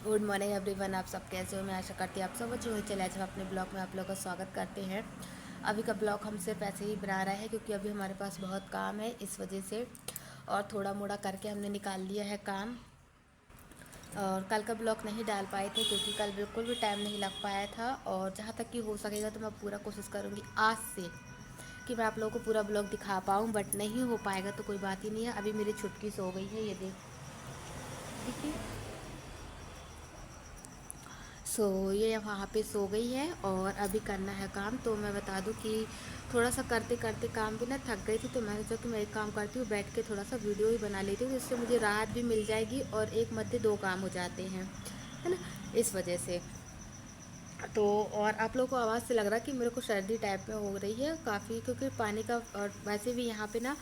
Good morning everyone. आप सब कैसे हो? मैं आशा करती हूँ आप सब अच्छे हो। चले आज हम अपने ब्लॉग में आप लोगों का स्वागत करते हैं। अभी का ब्लॉग हम सिर्फ ऐसे ही बना रहे हैं क्योंकि अभी हमारे पास बहुत काम है, इस वजह से। और थोड़ा मोड़ा करके हमने निकाल लिया है काम। और कल का ब्लॉग नहीं डाल पाए थे क्योंकि कल बिल्कुल भी टाइम नहीं लग पाया था। और जहाँ तक कि हो सकेगा तो मैं पूरा कोशिश करूँगी आज से कि मैं आप लोगों को पूरा ब्लॉग दिखा पाऊँ, बट नहीं हो पाएगा तो कोई बात ही नहीं है। अभी मेरी छुटकी सो गई है, ये देखिए। ये वहाँ पे सो गई है और अभी करना है काम। तो मैं बता दूँ कि थोड़ा सा करते करते काम भी ना थक गई थी, तो मैंने सोचा कि मैं एक काम करती हूँ, बैठ के थोड़ा सा वीडियो ही बना लेती हूँ, जिससे मुझे राहत भी मिल जाएगी और एक मध्य दो काम हो जाते हैं, है ना। इस वजह से तो और आप लोगों को आवाज़ से लग रहा है कि मेरे को सर्दी टाइप में हो रही है काफ़ी, क्योंकि पानी का और वैसे भी यहाँ पे ना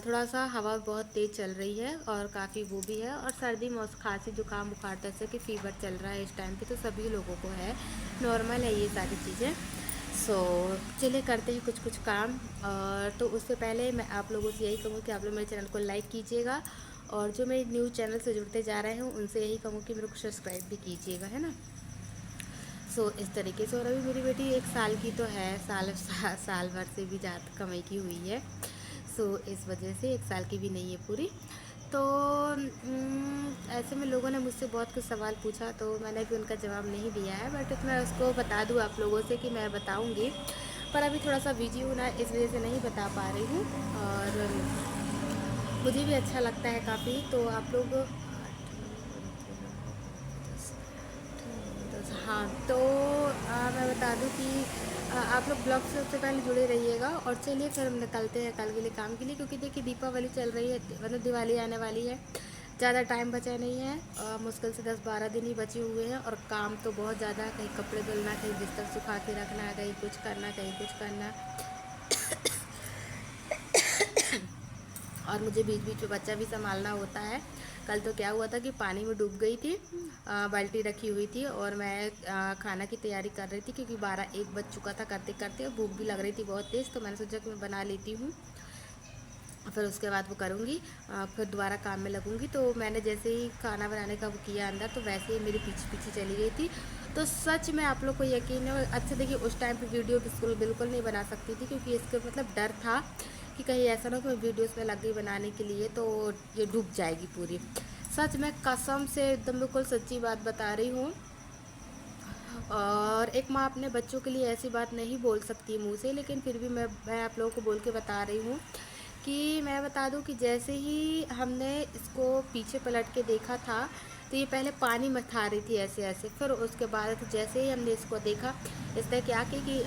थोड़ा सा हवा बहुत तेज़ चल रही है और काफ़ी वो भी है। और सर्दी मौसम खांसी जुकाम बुखार जैसे कि फ़ीवर चल रहा है इस टाइम पे, तो सभी लोगों को है, नॉर्मल है ये सारी चीज़ें। चलिए करते हैं कुछ कुछ काम। और तो उससे पहले मैं आप लोगों से यही कहूँगी कि आप लोग मेरे चैनल को लाइक कीजिएगा, और जो मेरे न्यू चैनल से जुड़ते जा रहे हैं उनसे यही कहूँ कि मेरे को सब्सक्राइब भी कीजिएगा, है ना। इस तरीके से। और अभी मेरी बेटी 1 साल की तो है, साल भर से भी ज़्यादा कमाई की हुई है। इस वजह से 1 साल की भी नहीं है पूरी। तो ऐसे में लोगों ने मुझसे बहुत कुछ सवाल पूछा, तो मैंने भी उनका जवाब नहीं दिया है, बट मैं उसको बता दूँ आप लोगों से कि मैं बताऊँगी। पर अभी थोड़ा सा बिजी हूँ ना, इस वजह से नहीं बता पा रही हूँ। और मुझे भी अच्छा लगता है काफ़ी। तो आप लोग हाँ, तो मैं बता दूं कि आप लोग ब्लॉग से सबसे पहले जुड़े रहिएगा। और चलिए फिर हम निकलते हैं कल के लिए काम के लिए, क्योंकि देखिए दीपावली चल रही है, मतलब दिवाली आने वाली है। ज़्यादा टाइम बचा नहीं है, मुश्किल से 10-12 दिन ही बचे हुए हैं और काम तो बहुत ज़्यादा है। कहीं कपड़े धुलना, कहीं बिस्तर सुखा के रखना, कहीं कुछ करना, कहीं कुछ करना। और मुझे बीच बीच में बच्चा भी संभालना होता है। कल तो क्या हुआ था कि पानी में डूब गई थी, बाल्टी रखी हुई थी और मैं खाना की तैयारी कर रही थी, क्योंकि 12-1 बज चुका था करते करते, और भूख भी लग रही थी बहुत तेज़। तो मैंने सोचा कि मैं बना लेती हूँ, फिर उसके बाद वो करूँगी, फिर दोबारा काम में लगूँगी। तो मैंने जैसे ही खाना बनाने का वो किया अंदर, तो वैसे ही मेरे पीछे पीछे चली गई थी। तो सच में आप लोग को यकीन है, अच्छा देखिए उस टाइम पे वीडियो बिल्कुल नहीं बना सकती थी, क्योंकि इसके मतलब डर था कि कहीं ऐसा ना कोई वीडियोस में लग गई बनाने के लिए तो ये डूब जाएगी पूरी। सच में कसम से एकदम बिल्कुल सच्ची बात बता रही हूँ। और एक माँ अपने बच्चों के लिए ऐसी बात नहीं बोल सकती मुँह से, लेकिन फिर भी मैं आप लोगों को बोल के बता रही हूँ कि मैं बता दूँ कि जैसे ही हमने इसको पीछे पलट के देखा था, तो ये पहले पानी में था रही थी ऐसे ऐसे। फिर उसके बाद जैसे ही हमने इसको देखा, इसने क्या की कि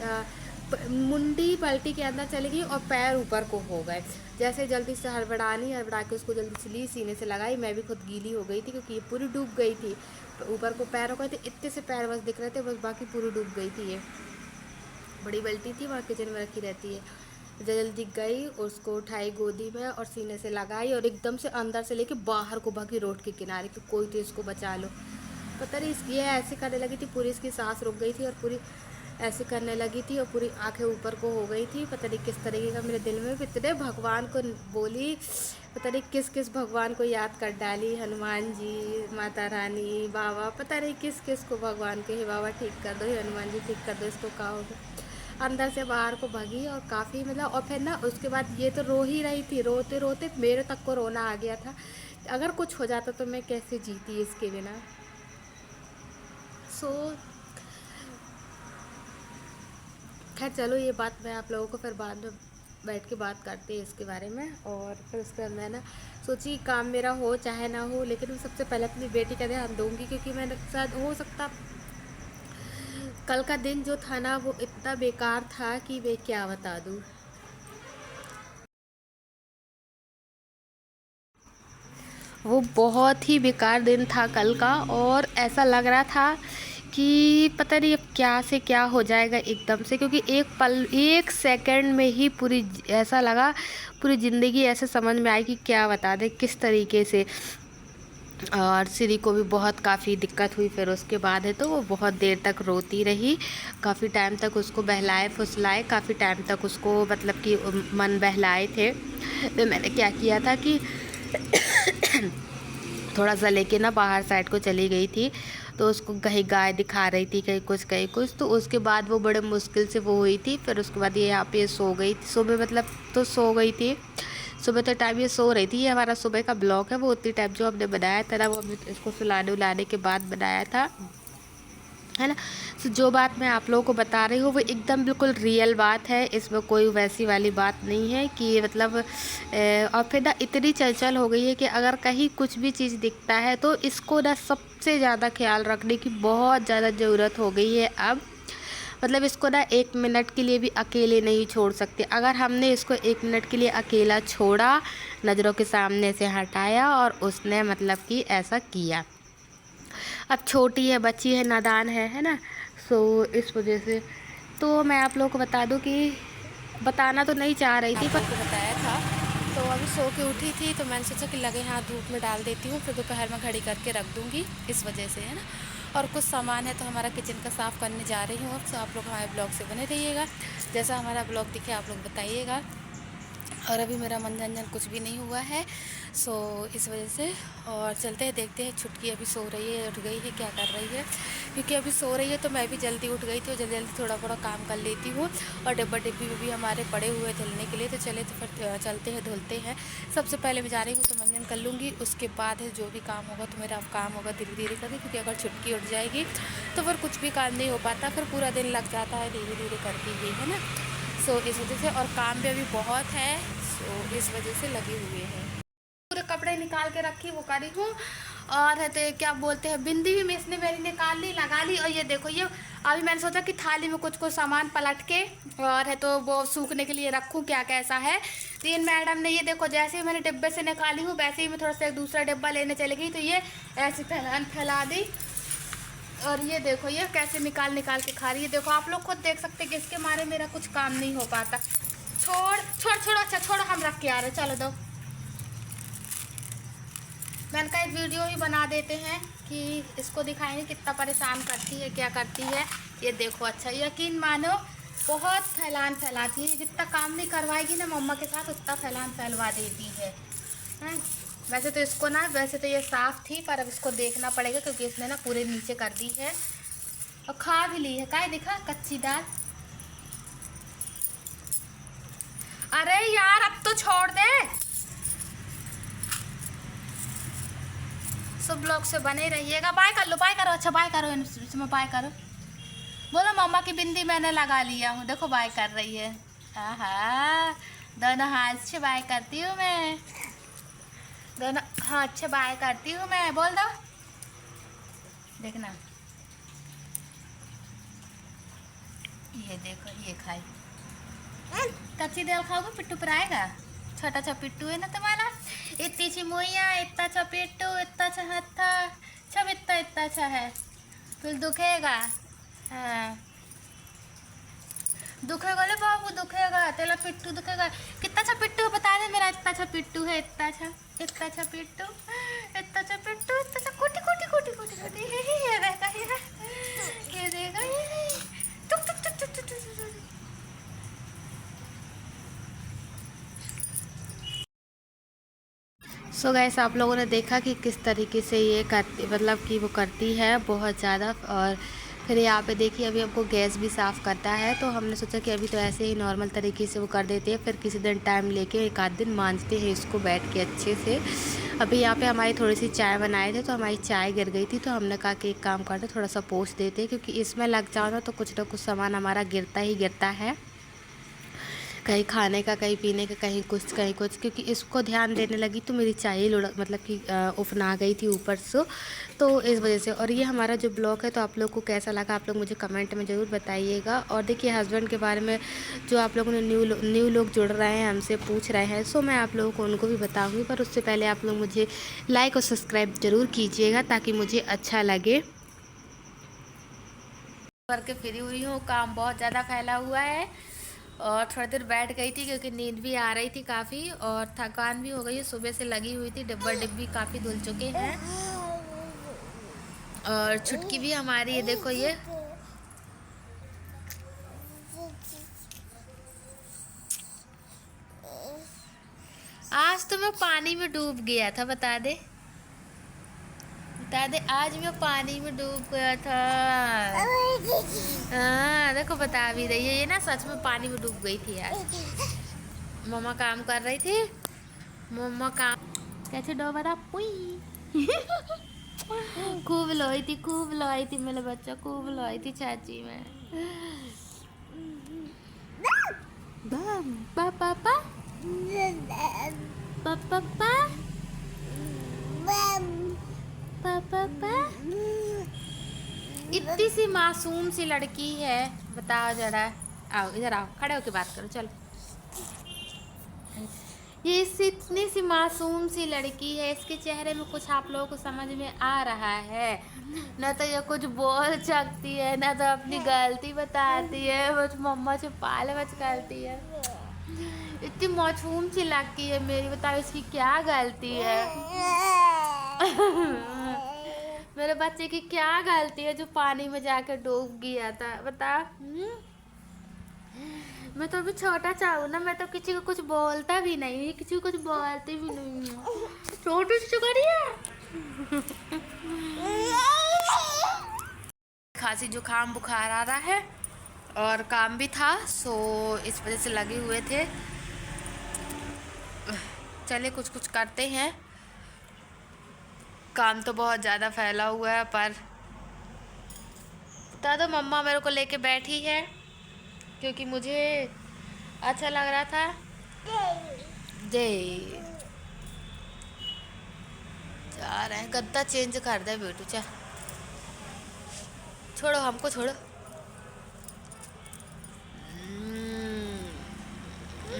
मुंडी पलटी के अंदर चली गई और पैर ऊपर को हो गए। जैसे जल्दी से हड़बड़ा के उसको जल्दी से ली, सीने से लगाई। मैं भी खुद गीली हो गई थी क्योंकि ये पूरी डूब गई थी। तो ऊपर को पैर हो गए थे, इतने से पैर बस दिख रहे थे बस, बाकी पूरी डूब गई थी। ये बड़ी बाल्टी थी, वहाँ किचन में रखी रहती है। जल्दी गई, उसको उठाई गोदी में और सीने से लगाई, और एकदम से अंदर से लेके बाहर को भागी रोड के किनारे कि कोई तो इसको बचा लो। पता नहीं इसकी ये ऐसे करने लगी थी, पूरी इसकी सांस रुक गई थी और पूरी ऐसे करने लगी थी और पूरी आंखें ऊपर को हो गई थी। पता नहीं किस तरीके का मेरे दिल में इतने भगवान को बोली, पता नहीं किस किस भगवान को याद कर डाली, हनुमान जी, माता रानी, बाबा, पता नहीं किस किस को भगवान के, हे बाबा ठीक कर दो, हे हनुमान जी ठीक कर दो, इसको कहा होगा। अंदर से बाहर को भागी और काफ़ी मतलब, और फिर ना उसके बाद ये तो रो ही रही थी, रोते रोते मेरे तक को रोना आ गया था। अगर कुछ हो जाता तो मैं कैसे जीती इसके बिना। सो खैर चलो, ये बात मैं आप लोगों को फिर बाद में बैठ के बात करते हैं इसके बारे में। और फिर उसके बाद मैं ना सोची काम मेरा हो चाहे ना हो, लेकिन मैं सबसे पहले अपनी बेटी का ध्यान दूंगी, क्योंकि मैंने शायद हो सकता कल का दिन जो था ना वो इतना बेकार था कि मैं क्या बता दूँ। वो बहुत ही बेकार दिन था कल का, और ऐसा लग रहा था कि पता नहीं अब क्या से क्या हो जाएगा एकदम से, क्योंकि एक पल, एक सेकंड में ही पूरी ऐसा लगा पूरी ज़िंदगी ऐसे समझ में आई कि क्या बता दें किस तरीके से। और श्री को भी बहुत काफ़ी दिक्कत हुई फिर उसके बाद है, तो वो बहुत देर तक रोती रही, काफ़ी टाइम तक उसको बहलाए फुसलाए, काफ़ी टाइम तक उसको मतलब कि मन बहलाए थे। तो मैंने क्या किया था कि थोड़ा सा लेके ना बाहर साइड को चली गई थी, तो उसको कहीं गाय दिखा रही थी, कहीं कुछ। तो उसके बाद वो बड़े मुश्किल से वो हुई थी। फिर उसके बाद ये यहाँ पे सो गई थी सुबह, मतलब तो सो गई थी सुबह। तो टाइम ये सो रही थी। ये हमारा सुबह का ब्लॉग है, वो उतनी टाइम जो हमने बनाया था ना, वो हमने इसको सुलाने उलाने के बाद बनाया था, है ना। तो जो बात मैं आप लोगों को बता रही हूँ वो एकदम बिल्कुल रियल बात है, इसमें कोई वैसी वाली बात नहीं है कि मतलब और फिर ना इतनी चंचल हो गई है कि अगर कहीं कुछ भी चीज़ दिखता है तो इसको ना सबसे ज़्यादा ख्याल रखने की बहुत ज़्यादा ज़रूरत हो गई है अब। मतलब इसको ना 1 मिनट के लिए भी अकेले नहीं छोड़ सकते। अगर हमने इसको 1 मिनट के लिए अकेला छोड़ा, नज़रों के सामने से हटाया और उसने मतलब कि ऐसा किया। अब छोटी है, बच्ची है, नादान है ना। सो इस वजह से तो मैं आप लोगों को बता दूं कि बताना तो नहीं चाह रही थी, पर आपको बताया था। तो अभी सो के उठी थी तो मैंने सोचा कि लगे हाथ धूप में डाल देती हूँ, फिर दोपहर में घड़ी करके रख दूँगी, इस वजह से, है ना। और कुछ सामान है तो हमारा किचन का साफ़ करने जा रही हूँ अब। तो आप लोग हमारे ब्लॉग से बने रहिएगा, जैसा हमारा ब्लॉग दिखे आप लोग बताइएगा। और अभी मेरा मनोरंजन कुछ भी नहीं हुआ है, सो इस वजह से। और चलते हैं, देखते हैं। छुटकी अभी सो रही है, उठ गई है, क्या कर रही है, क्योंकि अभी सो रही है तो मैं भी जल्दी उठ गई थी और जल्दी जल्दी थोड़ा थोड़ा काम कर लेती हूँ। और डिब्बा डिब्बी में भी हमारे पड़े हुए धुलने के लिए, तो चले तो फिर चलते हैं, धुलते हैं। सबसे पहले मैं जा रही हूँ तो मनोरंजन कर लूँगी, उसके बाद है जो भी काम होगा तो मेरा काम होगा धीरे धीरे करके, क्योंकि अगर छुटकी उठ जाएगी तो फिर कुछ भी काम नहीं हो पाता, फिर पूरा दिन लग जाता है धीरे धीरे करके ही, है ना। सो इस वजह से, और काम भी अभी बहुत है, सो इस वजह से लगे हुए हैं। पूरे कपड़े निकाल के रखी, वो करी हूँ। और है तो क्या बोलते हैं, बिंदी भी इसने मेरी निकाल ली, लगा ली। और ये देखो, ये अभी मैंने सोचा कि थाली में कुछ कुछ सामान पलट के और है तो वो सूखने के लिए रखूँ, क्या कैसा है। तो इन मैडम ने, ये देखो, जैसे ही मैंने डिब्बे से निकाली हूँ वैसे ही मैं थोड़ा सा एक दूसरा डिब्बा लेने चली गई, तो ये ऐसे फैला दी। और ये देखो, ये कैसे निकाल निकाल के खा रही है, देखो आप लोग खुद देख सकते हैं कि इसके मारे मेरा कुछ काम नहीं हो पाता। छोड़ छोड़ छोड़, अच्छा छोड़ो, हम रख के आ रहे, चलो दो। मैंने कहा एक वीडियो ही बना देते हैं कि इसको दिखाएंगे कितना परेशान करती है, क्या करती है। ये देखो, अच्छा यकीन मानो बहुत फैलान फैलाती है, जितना काम नहीं करवाएगी ना मम्मा के साथ उतना फैलान फैलवा देती है। वैसे तो इसको ना, वैसे तो ये साफ़ थी, पर अब इसको देखना पड़ेगा क्योंकि इसने ना पूरे नीचे कर दी है और खा भी ली है। काय दिखा, कच्ची दाल। अरे यार अब तो छोड़ दे। सब ब्लॉग से बने रहिएगा। बाय कर लो, बाय करो, अच्छा बाय करो, इसमें बाय करो। बोलो मम्मा की बिंदी मैंने लगा लिया हूँ, देखो बाय कर रही है। हाँ, दोनों हाथ से बाय करती हूँ मैं, दोनों हाथ से बाय करती हूँ मैं, बोल दो, देखना। ये देखो, ये खाई कच्ची दाल खाओगे पिट्टू पर आएगा। छोटा सा पिट्टू है ना तुम्हारा, इतनी सी मुइया, इतना सा पिट्टू, इतना सा हत्था, सब इतना इतना सा है, फिर दुखेगा। हाँ, दुखेगा ले बाबू, दुखेगा तेरा पिट्टू, दुखेगा। कितना सा पिट्टू बता दे, मेरा इतना सा पिट्टू है, इतना सा, इतना सा पिट्टू, इतना सा पिट्टू, इतना सा कोटी कोटी कोटी कोटी कोटी। ये देखा, ये देखा, ये टुक टुक टुक टुक टुक टुक। सो गैस, आप लोगों ने देखा कि किस तरीके से ये करती, मतलब कि वो करती है बहुत ज़्यादा। और फिर यहाँ पे देखिए, अभी हमको गैस भी साफ़ करता है, तो हमने सोचा कि अभी तो ऐसे ही नॉर्मल तरीके से वो कर देते हैं, फिर किसी दिन टाइम लेके एक आध दिन मांजते हैं इसको बैठ के अच्छे से। अभी यहाँ पे हमारी थोड़ी सी चाय बनाए थे तो हमारी चाय गिर गई थी, तो हमने कहा कि एक काम करते, थोड़ा सा पोंछ देते हैं, क्योंकि इसमें लग जाओ ना तो कुछ ना कुछ सामान हमारा गिरता ही गिरता है, कहीं खाने का, कहीं पीने का, कहीं कुछ कहीं कुछ। क्योंकि इसको ध्यान देने लगी तो मेरी चाय लुढ़क, मतलब कि उफना गई थी ऊपर से, तो इस वजह से। और ये हमारा जो ब्लॉग है तो आप लोग को कैसा लगा, आप लोग मुझे कमेंट में ज़रूर बताइएगा। और देखिए हस्बैंड के बारे में जो आप लोगों ने न्यू लोग जुड़ रहे हैं, हमसे पूछ रहे हैं, सो मैं आप लोगों को उनको भी बताऊँगी, पर उससे पहले आप लोग मुझे लाइक और सब्सक्राइब ज़रूर कीजिएगा ताकि मुझे अच्छा लगे। करके फ्री हुई हूँ, काम बहुत ज़्यादा फैला हुआ है और थोड़ी देर बैठ गई थी क्योंकि नींद भी आ रही थी काफ़ी, और थकान भी हो गई है, सुबह से लगी हुई थी, डिब्बा डिब्बी काफ़ी धुल चुके हैं। और छुटकी भी हमारी, ये देखो, ये आज तो मैं पानी में डूब गया था, बता दे, दादी आज मैं पानी में डूब गया था। हाँ देखो बता भी रही है ये ना, सच में पानी में डूब गई थी आज। मम्मा काम कर रही थी, मम्मा काम कैसे डूबा था पुई। खूब लोई थी मेरे बच्चा, खूब लोई थी चाची में। पापा पापा इतनी सी मासूम सी लड़की है, बताओ जरा। आओ इधर आओ, खड़े होके बात करो चलो। ये इतनी सी मासूम सी लड़की है, इसके चेहरे में कुछ आप लोगों को समझ में आ रहा है? ना तो ये कुछ बोल सकती है, ना तो अपनी गलती बताती है, बस मम्मा से पाले बच करती है। इतनी मासूम सी लगती है मेरी, बताओ इसकी क्या गलती है? मेरे बच्चे की क्या गलती है जो पानी में जाकर डूब गया था, बता। मैं तो अभी छोटा चाहूँ ना, मैं तो किसी को कुछ बोलता भी नहीं, किसी को कुछ बोलती भी नहीं। छोटी सी है। खांसी जुकाम बुखार आ रहा है और काम भी था, सो इस वजह से लगे हुए थे। चले कुछ कुछ करते हैं। काम तो बहुत ज़्यादा फैला हुआ है, पर बता दो मम्मा मेरे को लेके बैठी है क्योंकि मुझे अच्छा लग रहा था। दे जा रहे हैं, गद्दा चेंज कर दे बेटू, चा छोड़ो हमको छोड़ो।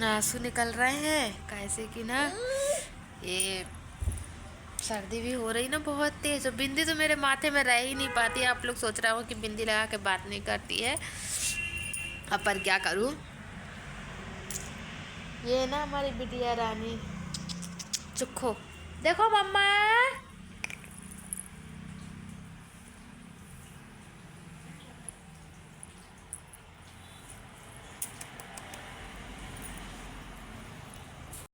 आंसू निकल रहे हैं कैसे कि ना, ये सर्दी भी हो रही ना बहुत तेज। और बिंदी तो मेरे माथे में रह ही नहीं पाती। आप लोग सोच रहे हो कि बिंदी लगा के बात नहीं करती है, अब पर क्या करूं। ये ना हमारी बिटिया रानी चुखो, देखो मम्मा